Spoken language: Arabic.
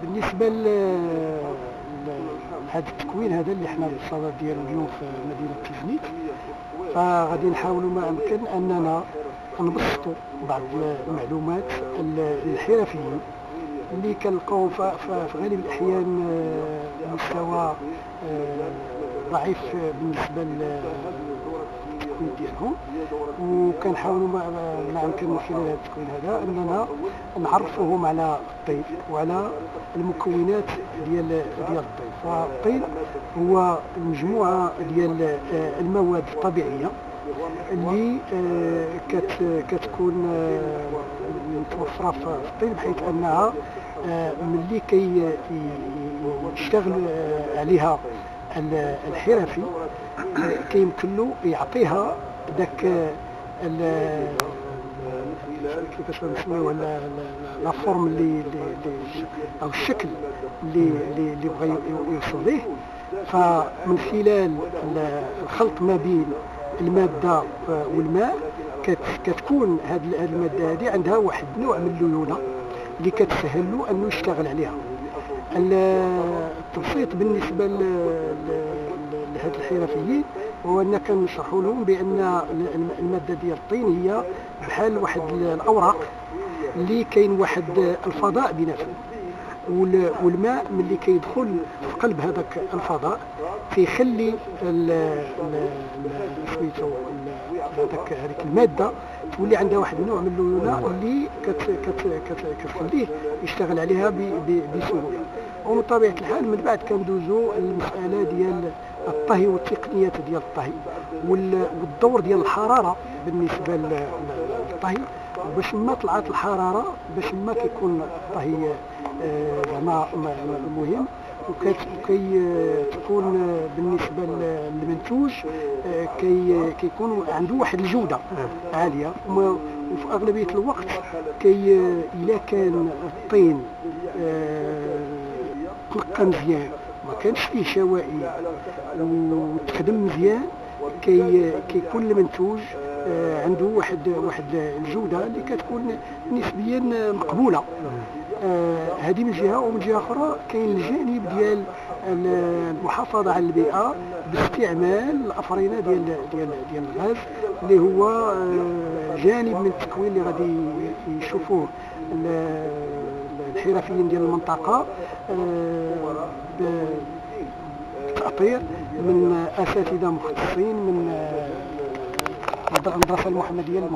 بالنسبه لهذا التكوين هذا اللي حنا بالصدد ديالو اليوم في مدينه تيزنيت، فغادي نحاولوا ما امكن اننا نبسطوا بعض المعلومات الحرفيين اللي كنلقاو في غالب الاحيان مستوى ضعيف بالنسبه للتكوين ديالهم، وكنحاولوا ما يمكن من خلال هذا التكوين هذا اننا نعرفوهم على الطين وعلى المكونات ديال الطين. فالطين هو مجموعه ديال المواد الطبيعيه اللي كتكون متوفره في الطين، بحيث انها ملي يشتغل عليها الحرفي كيمكن له يعطيها داك كيفاش نسميوه لا فورم اللي او الشكل اللي بغى يوصل ليه. فمن خلال الخلط ما بين الماده والماء كتكون هذه الماده هذه عندها واحد النوع من الليونه اللي كتسهل له انه يشتغل عليها. التبسيط بالنسبه لهاد الحرفيين هو ان كنشرحوا لهم بان الماده ديال الطين هي بحال واحد الاوراق اللي كاين واحد الفضاء بيناتهم، والماء ملي كيدخل في قلب هذاك الفضاء كيخلي سميتو هذيك الماده تولي عندها واحد النوع من الليونه اللي كتخليه يشتغل عليها بسهوله. ومن طبيعه الحال من بعد كندوزو المساله ديال الطهي والتقنيات ديال الطهي والدور ديال الحراره بالنسبه للطهي، باش ما طلعت الحراره باش ما كيكون الطهي زعما مهم، تكون بالنسبه للمنتوج كيكون عنده واحد الجوده عاليه. وفي اغلبيه الوقت الا كان الطين تنقى مزيان ما كانش فيه شوائب وتخدم مزيان كيكون المنتوج عنده واحد الجوده اللي كتكون نسبيا مقبوله. هذه من جهه، ومن جهه اخرى كاين الجانب ديال المحافظه على البيئه باستعمال الافرنه ديال الغاز، اللي هو جانب من التكوين اللي غادي يشوفوه الحرفيين ديال المنطقه بتأطير من اساتذه مختصين من المدرسه المحمديه.